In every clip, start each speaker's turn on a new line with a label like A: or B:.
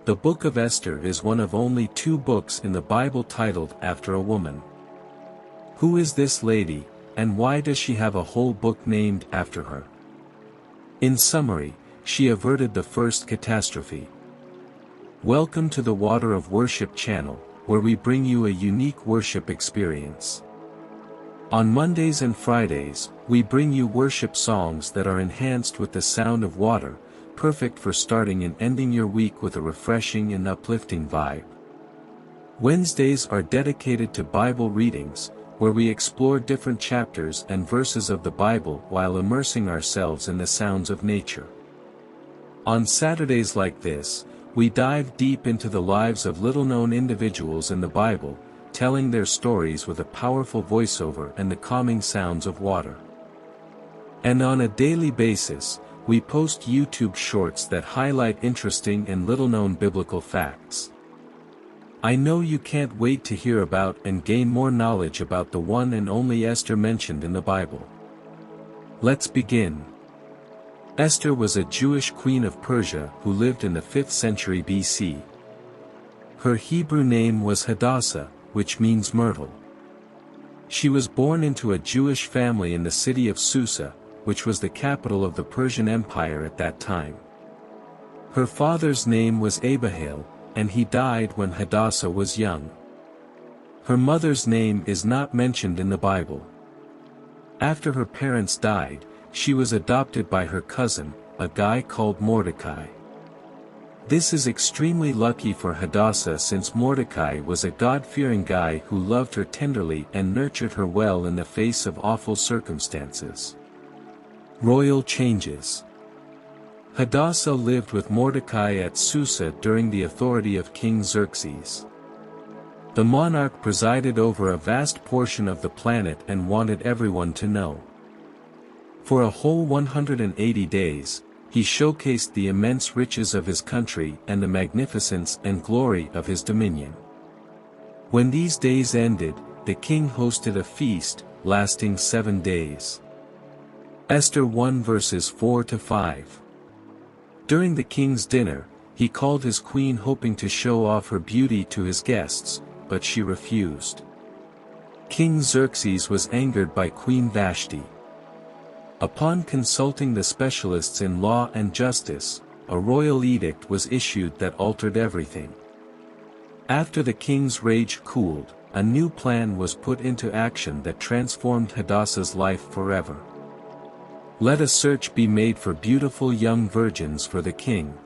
A: The Book of Esther is one of only 2 books in the Bible titled after a woman. Who is this lady, and why does she have a whole book named after her? In summary, she averted the first catastrophe. Welcome to the Water of Worship channel, where we bring you a unique worship experience. On Mondays and Fridays, we bring you worship songs that are enhanced with the sound of water, perfect for starting and ending your week with a refreshing and uplifting vibe. Wednesdays are dedicated to Bible readings, where we explore different chapters and verses of the Bible while immersing ourselves in the sounds of nature. On Saturdays like this, we dive deep into the lives of little-known individuals in the Bible, telling their stories with a powerful voiceover and the calming sounds of water. And on a daily basis, we post YouTube shorts that highlight interesting and little-known biblical facts. I know you can't wait to hear about and gain more knowledge about the one and only Esther mentioned in the Bible. Let's begin. Esther was a Jewish queen of Persia who lived in the 5th century BC. Her Hebrew name was Hadassah, which means myrtle. She was born into a Jewish family in the city of Susa, which was the capital of the Persian Empire at that time. Her father's name was Abihail, and he died when Hadassah was young. Her mother's name is not mentioned in the Bible. After her parents died, she was adopted by her cousin, a guy called Mordecai. This is extremely lucky for Hadassah since Mordecai was a God-fearing guy who loved her tenderly and nurtured her well in the face of awful circumstances. Royal changes. Hadassah lived with Mordecai at Susa during the authority of King Xerxes. The monarch presided over a vast portion of the planet and wanted everyone to know. For a whole 180 days, he showcased the immense riches of his country and the magnificence and glory of his dominion. When these days ended, the king hosted a feast, lasting 7 days. Esther 1 verses 4-5. During the king's dinner, he called his queen hoping to show off her beauty to his guests, but she refused. King Xerxes was angered by Queen Vashti. Upon consulting the specialists in law and justice, a royal edict was issued that altered everything. After the king's rage cooled, a new plan was put into action that transformed Hadassah's life forever. Let a search be made for beautiful young virgins for the king.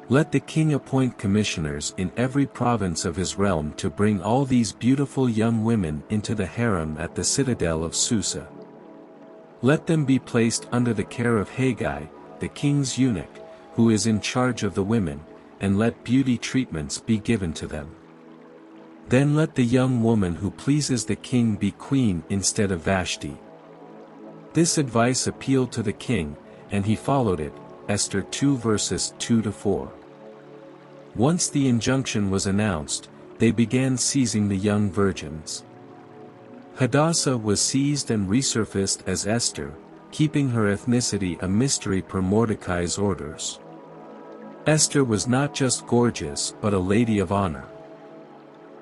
A: Let the king appoint commissioners in every province of his realm to bring all these beautiful young women into the harem at the citadel of Susa. Let them be placed under the care of Haggai, the king's eunuch, who is in charge of the women, and let beauty treatments be given to them. Then let the young woman who pleases the king be queen instead of Vashti. This advice appealed to the king, and he followed it, Esther 2 verses 2-4. Once the injunction was announced, they began seizing the young virgins. Hadassah was seized and resurfaced as Esther, keeping her ethnicity a mystery per Mordecai's orders. Esther was not just gorgeous but a lady of honor.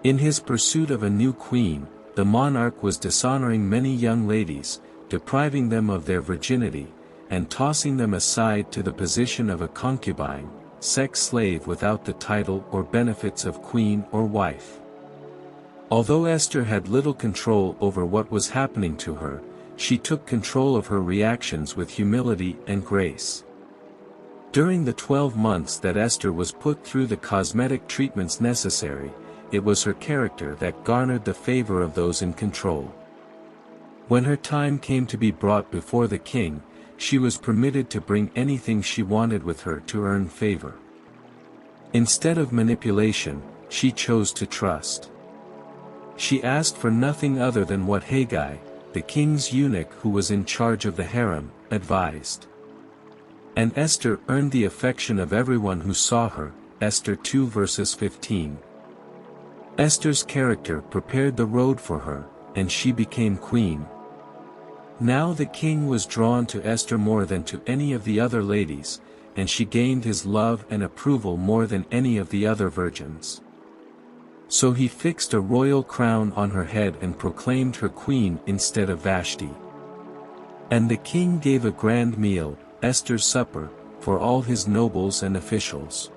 A: In his pursuit of a new queen, the monarch was dishonoring many young ladies, depriving them of their virginity, and tossing them aside to the position of a concubine, sex slave without the title or benefits of queen or wife. Although Esther had little control over what was happening to her, she took control of her reactions with humility and grace. During the 12 months that Esther was put through the cosmetic treatments necessary, it was her character that garnered the favor of those in control. When her time came to be brought before the king, she was permitted to bring anything she wanted with her to earn favor. Instead of manipulation, she chose to trust. She asked for nothing other than what Haggai, the king's eunuch who was in charge of the harem, advised. And Esther earned the affection of everyone who saw her, Esther 2 verses 15. Esther's character prepared the road for her, and she became queen. Now the king was drawn to Esther more than to any of the other ladies, and she gained his love and approval more than any of the other virgins. So he fixed a royal crown on her head and proclaimed her queen instead of Vashti. And the king gave a grand meal, Esther's supper, for all his nobles and officials.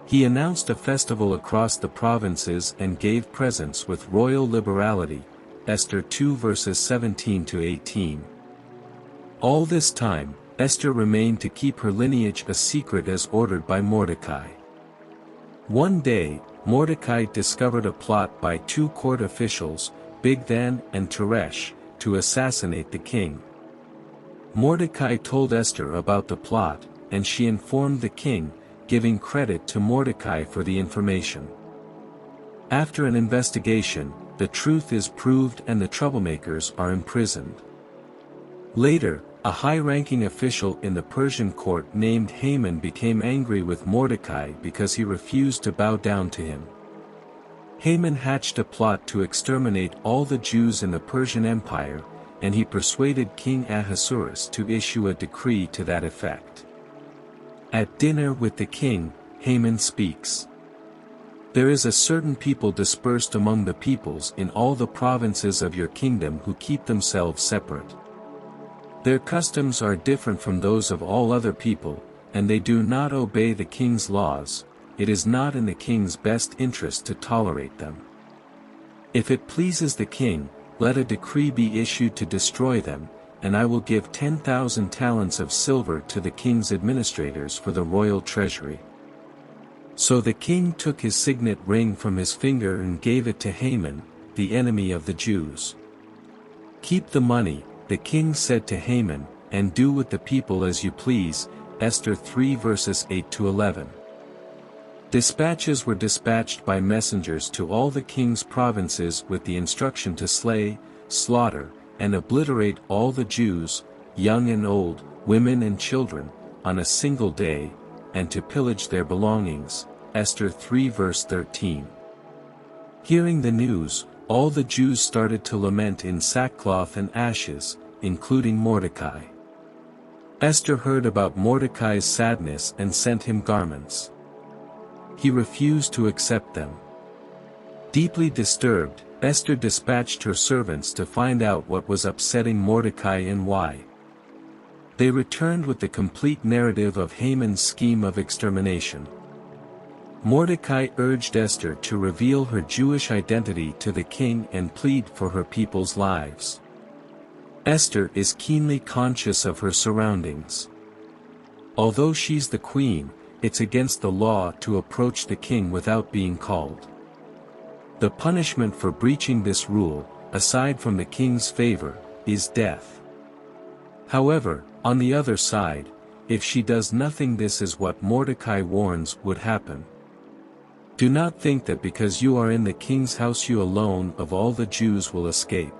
A: He announced a festival across the provinces and gave presents with royal liberality, Esther 2 verses 17 to 18. All this time, Esther remained to keep her lineage a secret as ordered by Mordecai. One day, Mordecai discovered a plot by two court officials, Bigthan and Teresh, to assassinate the king. Mordecai told Esther about the plot, and she informed the king, giving credit to Mordecai for the information. After an investigation, the truth is proved and the troublemakers are imprisoned. Later, a high-ranking official in the Persian court named Haman became angry with Mordecai because he refused to bow down to him. Haman hatched a plot to exterminate all the Jews in the Persian Empire, and he persuaded King Ahasuerus to issue a decree to that effect. At dinner with the king, Haman speaks. There is a certain people dispersed among the peoples in all the provinces of your kingdom who keep themselves separate. Their customs are different from those of all other people, and they do not obey the king's laws. It is not in the king's best interest to tolerate them. If it pleases the king, let a decree be issued to destroy them, and I will give 10,000 talents of silver to the king's administrators for the royal treasury. So the king took his signet ring from his finger and gave it to Haman, the enemy of the Jews. Keep the money, the king said to Haman, and do with the people as you please, Esther 3 verses 8 to 11. Dispatches were dispatched by messengers to all the king's provinces with the instruction to slay, slaughter, and obliterate all the Jews, young and old, women and children, on a single day, and to pillage their belongings, Esther 3 verse 13. Hearing the news, all the Jews started to lament in sackcloth and ashes, including Mordecai. Esther heard about Mordecai's sadness and sent him garments. He refused to accept them. Deeply disturbed, Esther dispatched her servants to find out what was upsetting Mordecai and why. They returned with the complete narrative of Haman's scheme of extermination. Mordecai urged Esther to reveal her Jewish identity to the king and plead for her people's lives. Esther is keenly conscious of her surroundings. Although she's the queen, it's against the law to approach the king without being called. The punishment for breaching this rule, aside from the king's favor, is death. However, on the other side, if she does nothing, this is what Mordecai warns would happen. Do not think that because you are in the king's house you alone of all the Jews will escape.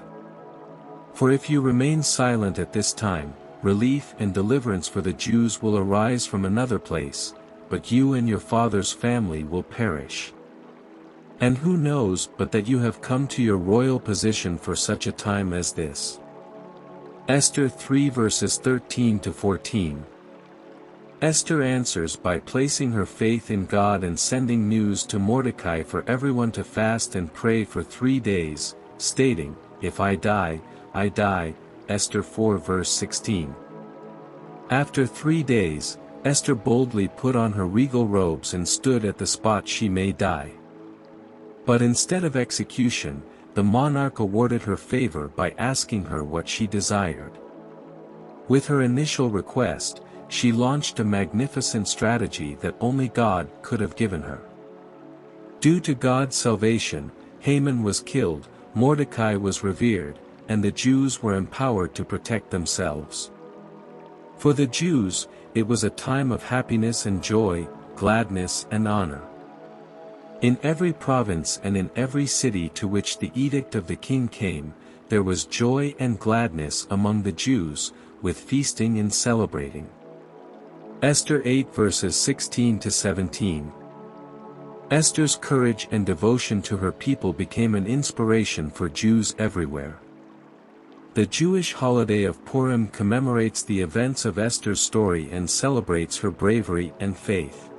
A: For if you remain silent at this time, relief and deliverance for the Jews will arise from another place, but you and your father's family will perish. And who knows but that you have come to your royal position for such a time as this. Esther 3 verses 13 to 14. Esther answers by placing her faith in God and sending news to Mordecai for everyone to fast and pray for 3 days, stating, "If I die, I die," Esther 4 verse 16. After 3 days, Esther boldly put on her regal robes and stood at the spot she may die. But instead of execution, the monarch awarded her favor by asking her what she desired. With her initial request, she launched a magnificent strategy that only God could have given her. Due to God's salvation, Haman was killed, Mordecai was revered, and the Jews were empowered to protect themselves. For the Jews, it was a time of happiness and joy, gladness and honor. In every province and in every city to which the edict of the king came, there was joy and gladness among the Jews, with feasting and celebrating. Esther 8 verses 16 to 17. Esther's courage and devotion to her people became an inspiration for Jews everywhere. The Jewish holiday of Purim commemorates the events of Esther's story and celebrates her bravery and faith.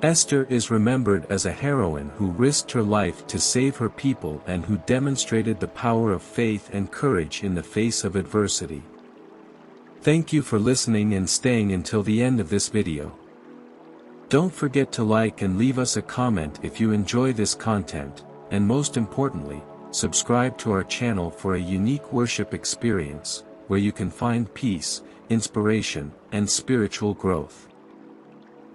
A: Esther is remembered as a heroine who risked her life to save her people and who demonstrated the power of faith and courage in the face of adversity. Thank you for listening and staying until the end of this video. Don't forget to like and leave us a comment if you enjoy this content, and most importantly, subscribe to our channel for a unique worship experience, where you can find peace, inspiration, and spiritual growth.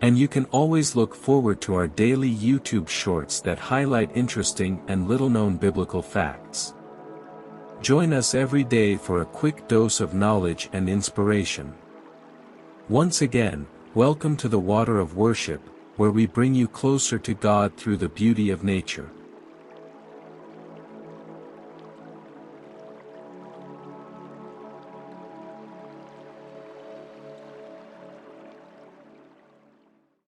A: And you can always look forward to our daily YouTube shorts that highlight interesting and little-known biblical facts. Join us every day for a quick dose of knowledge and inspiration. Once again, welcome to the Water of Worship, where we bring you closer to God through the beauty of nature.